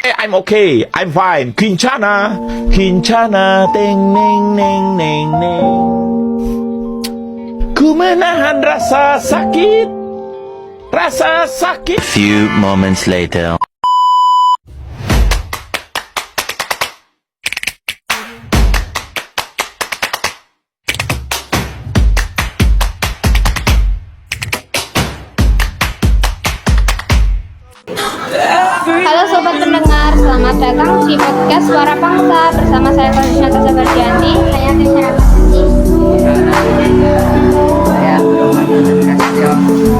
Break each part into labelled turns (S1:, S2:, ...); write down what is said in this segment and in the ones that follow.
S1: I'm okay, I'm fine. Kincana, Kincana, ting, ning, ning, ning, ning. Ku menahan rasa sakit, rasa sakit.
S2: Few moments later.
S3: Halo sobat pendengar, selamat datang di podcast Suara Bangsa bersama saya Konsinata Sabardianti. Saya Tisha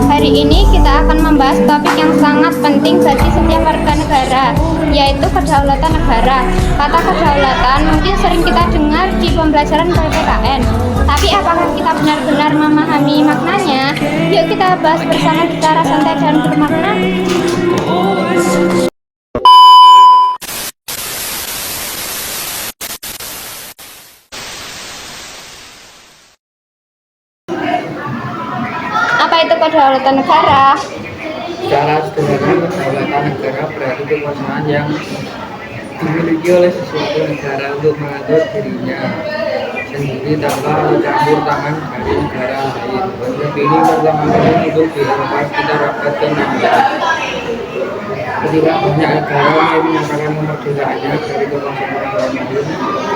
S3: Hari ini kita akan membahas topik yang sangat penting bagi setiap warga negara, yaitu kedaulatan negara. Kata kedaulatan mungkin sering kita dengar di pembelajaran PPKN, tapi apakah kita benar-benar memahami maknanya? Yuk kita bahas bersama secara santai dan bermakna. Apa itu kedaulatan negara?
S4: Secara sederhana, kedaulatan negara berarti kekuasaan yang dimiliki oleh sesuatu negara untuk mengatur dirinya sendiri tanpa campur tangan dari negara lain. Konsep ini pertama kali untuk di Eropa sekitar abad ke-16. Ketika banyak negara mulai menyatakan kemerdekaannya dari kekuasaan lain,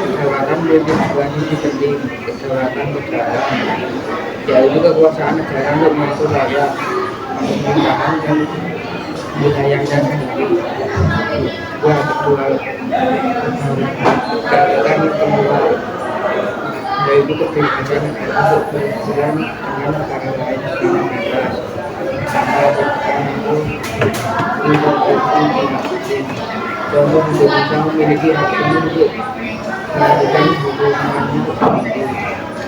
S4: kedaulatan menjadi sebuah sisi penting kedaulatan negara, yaitu kekuasaan negara untuk mengatur rakyat, pemerintahan dan wilayahnya sendiri. Kedua, kedaulatan kedua yaitu kebebasan untuk berjalan dengan negara lain di negara tanpa bertekanan atau intervensi pihak. Contoh, Indonesia memiliki hak penuh untuk melakukan hubungannya sendiri,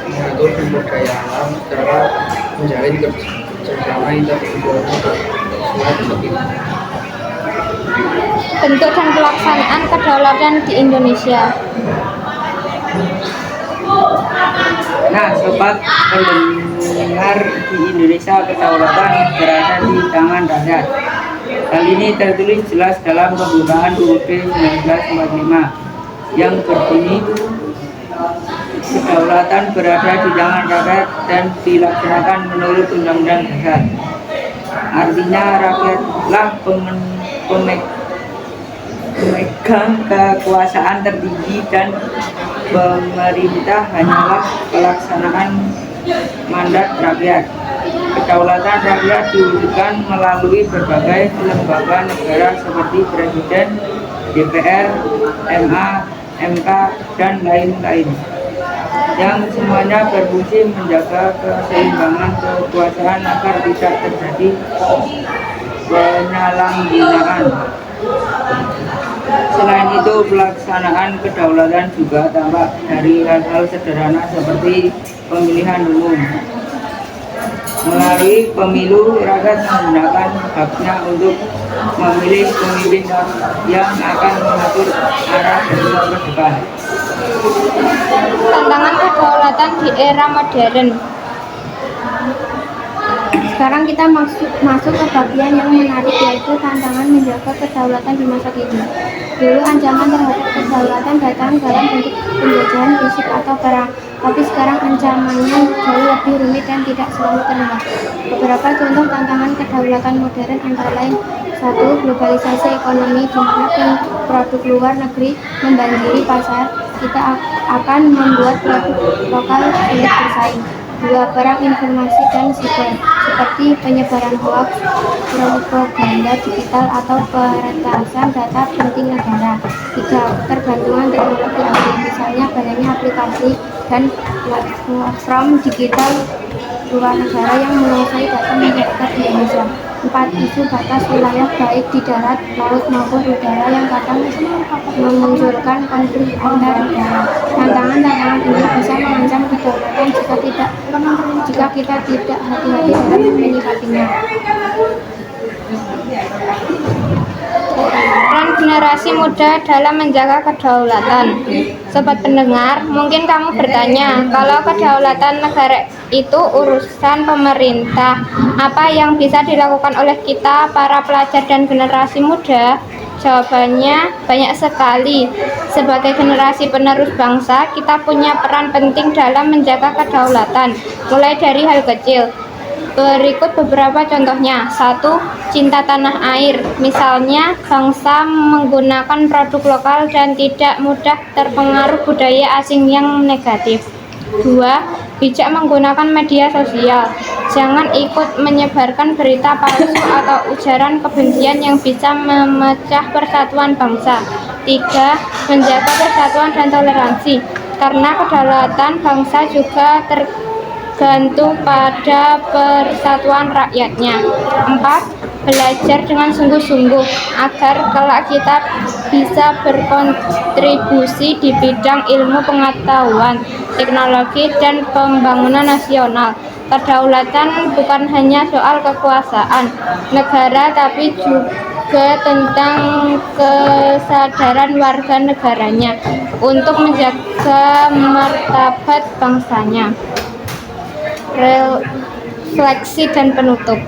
S4: mengatur sumber daya alam serta menjalin kerjasama internasional sesuai seperti
S3: Bentuk dan pelaksanaan kedaulatan di Indonesia.
S5: Nah, sobat pendengar, di Indonesia kedaulatan berada di tangan rakyat. Hal ini tertulis jelas dalam pembukaan UUD 1945 yang berbunyi, kedaulatan berada di tangan rakyat dan dilaksanakan menurut Undang-Undang Dasar. Artinya rakyatlah pemegang kekuasaan tertinggi dan pemerintah hanyalah pelaksanaan mandat rakyat. Kedaulatan rakyat diwujudkan melalui berbagai lembaga negara seperti Presiden, DPR, MA, MK, dan lain-lain, yang semuanya berfungsi menjaga keseimbangan kekuasaan agar tidak terjadi penyalahgunaan. Selain itu, pelaksanaan kedaulatan juga tampak dari hal-hal sederhana seperti pemilihan umum. Melalui pemilu, rakyat menggunakan haknya untuk memilih pemimpin yang akan mengatur arah bangsa ke depan.
S3: Tantangan kedaulatan di era modern. Sekarang kita masuk ke bagian yang menarik, yaitu tantangan menjaga kedaulatan di masa kini. Dulu ancaman terhadap kedaulatan datang dalam bentuk penjajahan fisik atau perang, tapi sekarang ancamannya jauh lebih rumit dan tidak selalu terlihat. Beberapa contoh tantangan kedaulatan modern antara lain: 1. Globalisasi ekonomi, di mana produk luar negeri membanjiri pasar, kita akan membuat produk lokal sulit bersaing. 2. Perang informasi dan siber, seperti penyebaran hoaks, propaganda digital, atau peretasan data penting negara. 3. Tergantungan teknologi asing, misalnya banyaknya aplikasi dan platform digital luar negara yang menguasai data masyarakat Indonesia. 4. Isu batas wilayah baik di darat, laut maupun udara yang kadang memunculkan konflik antar negara. Tantangan ini bisa mengancam kedaulatan jika kita tidak hati-hati dalam menyikapinya. Peran generasi muda dalam menjaga kedaulatan. Sobat pendengar, mungkin kamu bertanya, kalau kedaulatan negara itu urusan pemerintah, apa yang bisa dilakukan oleh kita, para pelajar dan generasi muda? Jawabannya banyak sekali. Sebagai generasi penerus bangsa, kita punya peran penting dalam menjaga kedaulatan, mulai dari hal kecil. Berikut beberapa contohnya. 1. Cinta tanah air. Misalnya, bangsa menggunakan produk lokal dan tidak mudah terpengaruh budaya asing yang negatif. 2. Bijak menggunakan media sosial. Jangan ikut menyebarkan berita palsu atau ujaran kebencian yang bisa memecah persatuan bangsa. 3. Menjaga persatuan dan toleransi. Karena kedaulatan bangsa juga tergantung pada persatuan rakyatnya. 4. Belajar dengan sungguh-sungguh agar kelak kita bisa berkontribusi di bidang ilmu pengetahuan, teknologi, dan pembangunan nasional. Kedaulatan bukan hanya soal kekuasaan negara, tapi juga tentang kesadaran warga negaranya untuk menjaga martabat bangsanya. Refleksi dan penutup.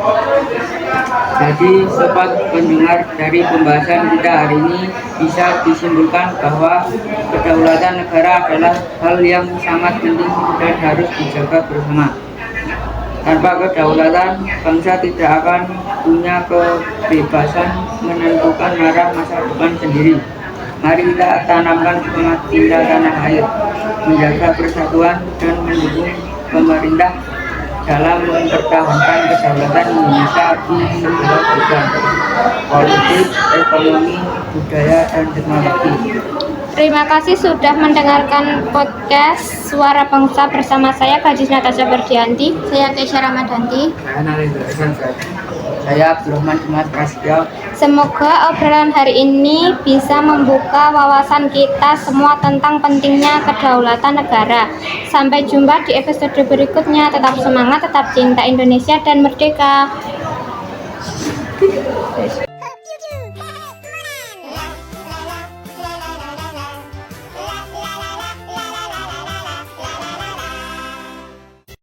S5: Jadi sobat pendengar, dari pembahasan kita hari ini bisa disimpulkan bahwa kedaulatan negara adalah hal yang sangat penting dan harus dijaga bersama. Tanpa kedaulatan, bangsa tidak akan punya kebebasan menentukan arah masa depan sendiri. Mari kita tanamkan semangat cinta tanah air, menjaga persatuan, dan mendukung pemerintah dalam mempertahankan kedaulatan Indonesia di segala bidang politik, ekonomi, budaya, dan teknologi.
S3: Terima kasih sudah mendengarkan podcast Suara Bangsa bersama saya Gadis Natasha Berdianti, saya Keisha Ramadanti.
S4: Saya Nalendra Sansat. Saya Abdurrahman Dimas Prasetyo.
S3: Semoga obrolan hari ini bisa membuka wawasan kita semua tentang pentingnya kedaulatan negara. Sampai jumpa di episode berikutnya. Tetap semangat, tetap cinta Indonesia dan merdeka.